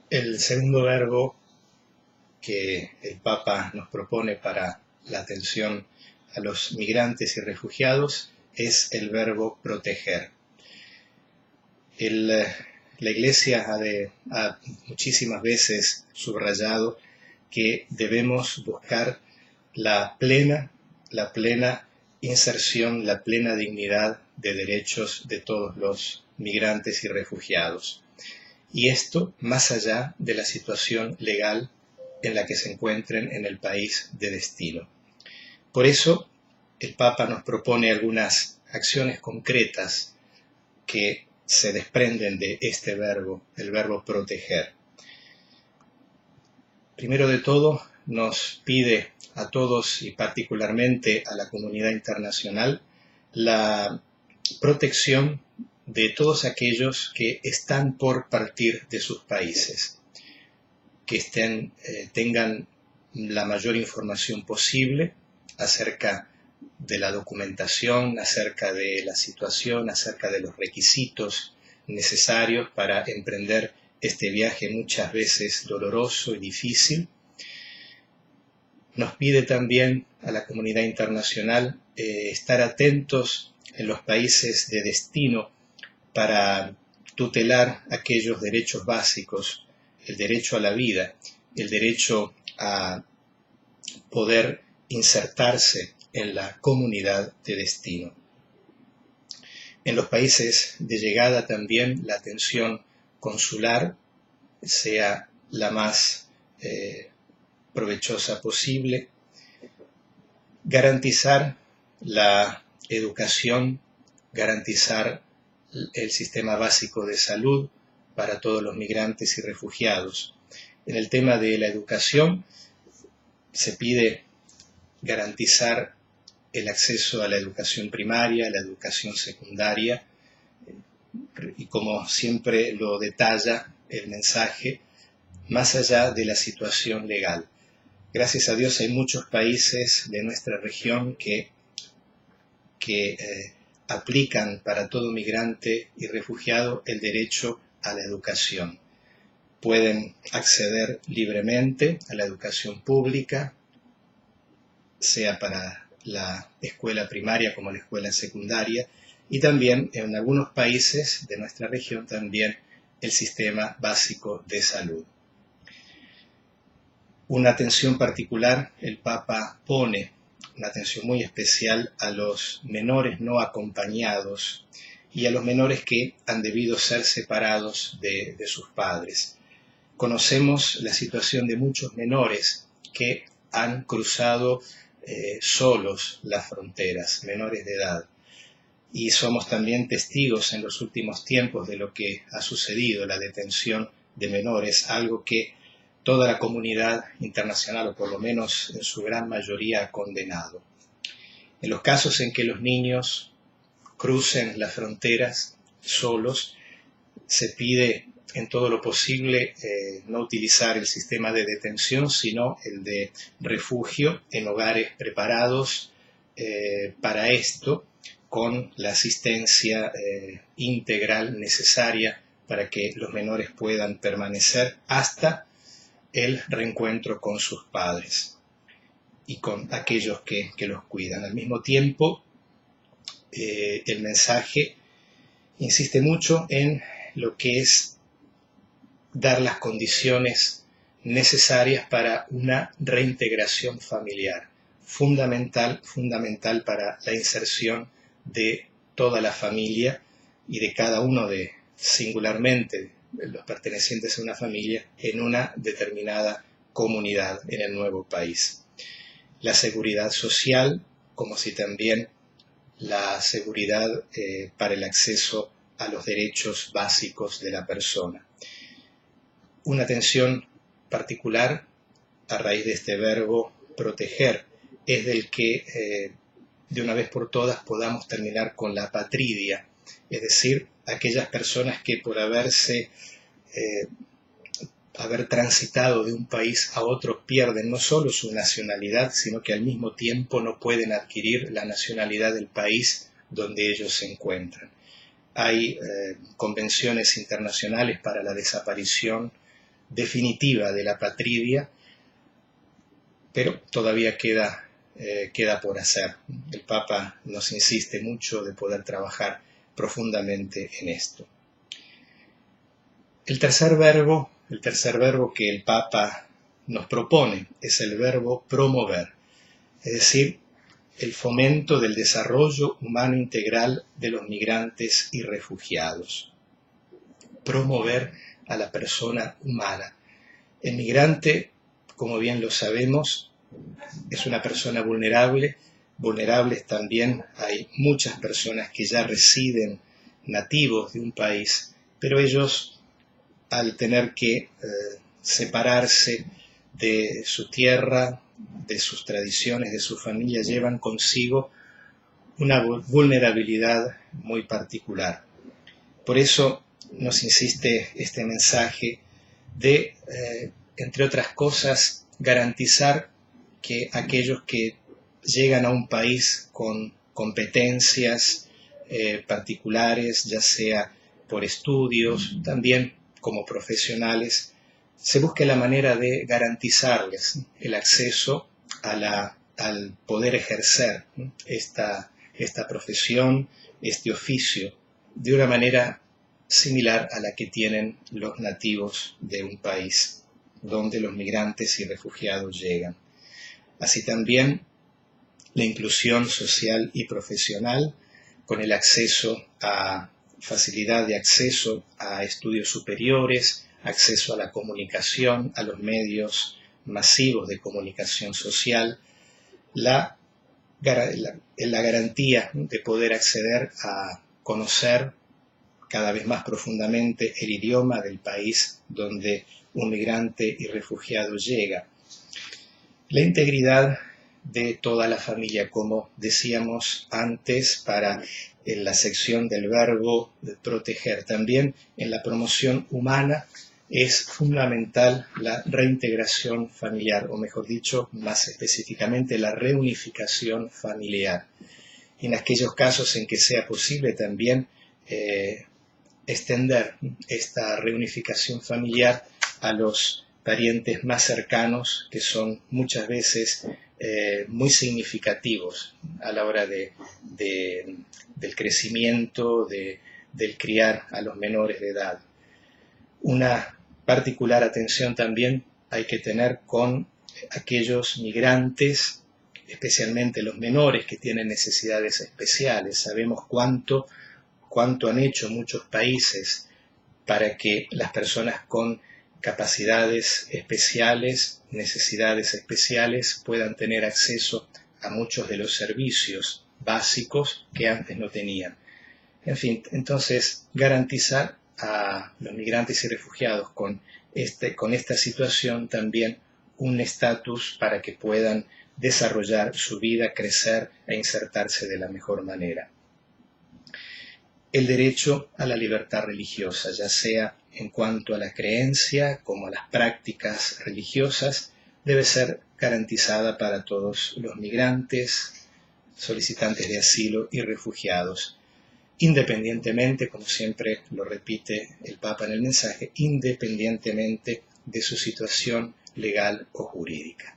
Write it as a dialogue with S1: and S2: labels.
S1: El segundo verbo que el Papa nos propone para la atención a los migrantes y refugiados es el verbo proteger. La Iglesia ha muchísimas veces subrayado que debemos buscar la plena inserción, la plena dignidad de derechos de todos los migrantes y refugiados. Y esto más allá de la situación legal en la que se encuentren en el país de destino. Por eso, el Papa nos propone algunas acciones concretas que se desprenden de este verbo, el verbo proteger. Primero de todo, nos pide a todos y particularmente a la comunidad internacional la protección de todos aquellos que están por partir de sus países, que tengan la mayor información posible acerca de la documentación, acerca de la situación, acerca de los requisitos necesarios para emprender este viaje muchas veces doloroso y difícil. Nos pide también a la comunidad internacional estar atentos en los países de destino para tutelar aquellos derechos básicos, el derecho a la vida, el derecho a poder insertarse en la comunidad de destino. En los países de llegada también la atención consular sea la más provechosa posible, garantizar la educación, garantizar el sistema básico de salud para todos los migrantes y refugiados. En el tema de la educación se pide garantizar el acceso a la educación primaria, a la educación secundaria, y como siempre lo detalla el mensaje, más allá de la situación legal. Gracias a Dios hay muchos países de nuestra región que aplican para todo migrante y refugiado el derecho a la educación. Pueden acceder libremente a la educación pública, sea para la escuela primaria como la escuela secundaria, y también en algunos países de nuestra región también el sistema básico de salud. Una atención particular el Papa pone, una atención muy especial a los menores no acompañados y a los menores que han debido ser separados de sus padres. Conocemos la situación de muchos menores que han cruzado solos las fronteras, menores de edad. Y somos también testigos en los últimos tiempos de lo que ha sucedido, la detención de menores, algo que toda la comunidad internacional, o por lo menos en su gran mayoría, ha condenado. En los casos en que los niños crucen las fronteras solos, se pide en todo lo posible no utilizar el sistema de detención, sino el de refugio en hogares preparados para esto, con la asistencia integral necesaria para que los menores puedan permanecer hasta el reencuentro con sus padres y con aquellos que los cuidan. Al mismo tiempo, el mensaje insiste mucho en lo que es dar las condiciones necesarias para una reintegración familiar, fundamental para la inserción de toda la familia y de cada uno singularmente los pertenecientes a una familia en una determinada comunidad en el nuevo país. La seguridad social, como si también la seguridad para el acceso a los derechos básicos de la persona. Una atención particular a raíz de este verbo proteger es del que de una vez por todas podamos terminar con la apatridia, es decir, aquellas personas que por haber transitado de un país a otro pierden no solo su nacionalidad, sino que al mismo tiempo no pueden adquirir la nacionalidad del país donde ellos se encuentran. Hay convenciones internacionales para la desaparición definitiva de la apatridia, pero todavía queda por hacer. El Papa nos insiste mucho de poder trabajar profundamente en esto. El tercer verbo que el Papa nos propone es el verbo promover, es decir, el fomento del desarrollo humano integral de los migrantes y refugiados. Promover a la persona humana. El migrante, como bien lo sabemos, es una persona vulnerable. Vulnerables también hay muchas personas que ya residen nativos de un país, pero ellos, al tener que separarse de su tierra, de sus tradiciones, de su familia, llevan consigo una vulnerabilidad muy particular. Por eso nos insiste este mensaje de, entre otras cosas, garantizar que aquellos que llegan a un país con competencias particulares, ya sea por estudios, también como profesionales, se busque la manera de garantizarles el acceso al poder ejercer esta profesión, este oficio, de una manera similar a la que tienen los nativos de un país donde los migrantes y refugiados llegan. Así también la inclusión social y profesional, con el acceso a facilidad de acceso a estudios superiores, acceso a la comunicación, a los medios masivos de comunicación social, la garantía de poder acceder a conocer cada vez más profundamente el idioma del país donde un migrante y refugiado llega. La integridad de toda la familia, como decíamos antes, en la sección del verbo de proteger. También en la promoción humana es fundamental la reintegración familiar, o mejor dicho, más específicamente la reunificación familiar. Y en aquellos casos en que sea posible también extender esta reunificación familiar a los parientes más cercanos, que son muchas veces muy significativos a la hora del crecimiento, del criar a los menores de edad. Una particular atención también hay que tener con aquellos migrantes, especialmente los menores que tienen necesidades especiales. Sabemos cuánto han hecho muchos países para que las personas con capacidades especiales, necesidades especiales, puedan tener acceso a muchos de los servicios básicos que antes no tenían. En fin, entonces garantizar a los migrantes y refugiados con esta situación también un estatus para que puedan desarrollar su vida, crecer e insertarse de la mejor manera. El derecho a la libertad religiosa, ya sea en cuanto a la creencia como a las prácticas religiosas, debe ser garantizada para todos los migrantes, solicitantes de asilo y refugiados, independientemente, como siempre lo repite el Papa en el mensaje, independientemente de su situación legal o jurídica.